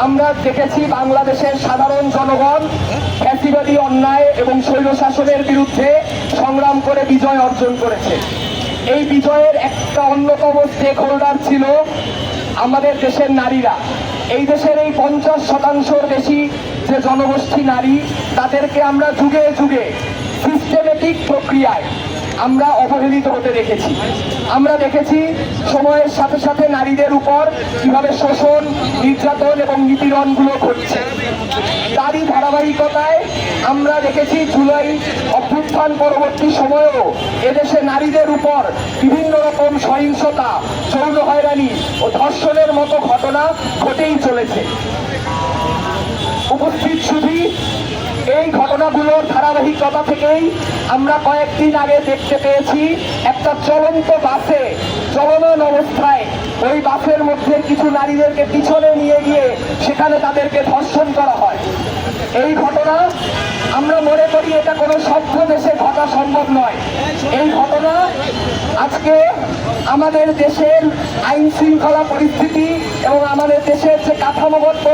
আমরা দেখেছি বাংলাদেশের সাধারণ জনগণ ফ্যাসিবাদী অন্যায় এবং স্বৈরশাসনের বিরুদ্ধে সংগ্রাম করে বিজয় অর্জন করেছে। এই বিজয়ের একটা অন্যতম স্টেক হোল্ডার ছিল আমাদের দেশের নারীরা। এই দেশের এই 50% বেশি যে জনগোষ্ঠী নারী, তাদেরকে আমরা যুগে যুগে সিস্টেমেটিক প্রক্রিয়ায় আমরা অবহেলিত হতে দেখেছি। আমরা দেখেছি সময়ের সাথে সাথে নারীদের উপর কিভাবে শোষণ, নির্যাতন এবং নিপীড়নগুলো ঘটছে। তারই ধারাবাহিকতায় আমরা দেখেছি জুলাই অভ্যুত্থান পরবর্তী সময়েও এদেশে নারীদের উপর বিভিন্ন রকম সহিংসতা, যৌন হয়রানি ও ধর্ষণের মতো ঘটনা ঘটেই চলেছে। উপস্থিত শুধু এই ঘটনাগুলোর ধারাবাহিকতা থেকেই আমরা কয়েকদিন আগে দেখতে পেয়েছি একটা চলন্ত বাসে, চলমান অবস্থায় ওই বাসের মধ্যে কিছু নারীদেরকে পিছনে নিয়ে গিয়ে সেখানে তাদেরকে ধর্ষণ করা হয়। এই ঘটনা আমরা মনে করি এটা কোনো সভ্য দেশে ঘটা সম্ভব নয়। এই ঘটনা আজকে আমাদের দেশের আইন শৃঙ্খলা পরিস্থিতি এবং আমাদের দেশের যে কাঠামোগত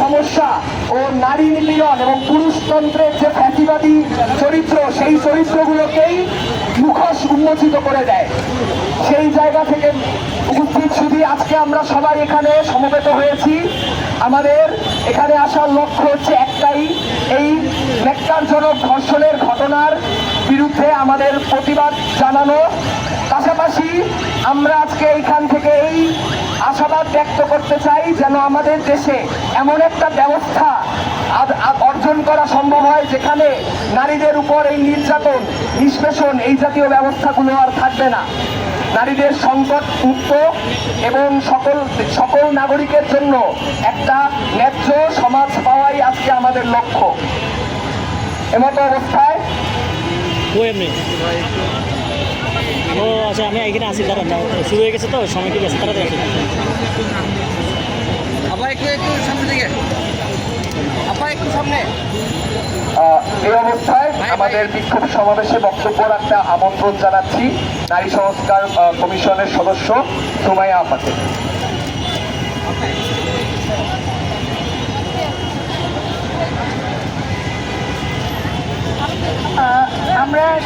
সমস্যা ও নারী নিপীড়ন এবং পুরুষতন্ত্রের যে ফ্যাসিবাদী চরিত্র, সেই চরিত্রগুলোকেই মুখোশ উন্মোচিত করে দেয়। সেই জায়গা থেকে উপস্থিত শুধু আজকে আমরা সবাই এখানে সমবেত হয়েছি। আমাদের এখানে আসার লক্ষ্য হচ্ছে একটাই, এই ন্যাক্কারজনক ধর্ষণের ঘটনার বিরুদ্ধে আমাদের প্রতিবাদ জানানো। পাশাপাশি আমরা আজকে এইখান থেকে এই আশাবাদ ব্যক্ত করতে চাই যেন আমাদের দেশে এমন একটা ব্যবস্থা অর্জন করা সম্ভব হয় যেখানে নারীদের উপর এই নির্যাতন, নিষ্পেষণ, এই জাতীয় ব্যবস্থাগুলো আর থাকবে না। নারীদের সংকট মুক্ত এবং সকল নাগরিকের জন্য একটা ন্যায্য সমাজ পাওয়াই আজকে আমাদের লক্ষ্য। এমতো অবস্থায় ও আচ্ছা, আমি এখানে আসি, দাঁড়ান, শুরু হয়ে গেছে তো, সময় ঠিক আছে, তাড়াতাড়ি আসি। এই অবস্থায় আমাদের বিক্ষোভ সমাবেশে বক্তব্য রাখতে আমন্ত্রণ জানাচ্ছি নারী সংস্কার কমিশনের সদস্য সুমাইয়া আপাকে। আমরা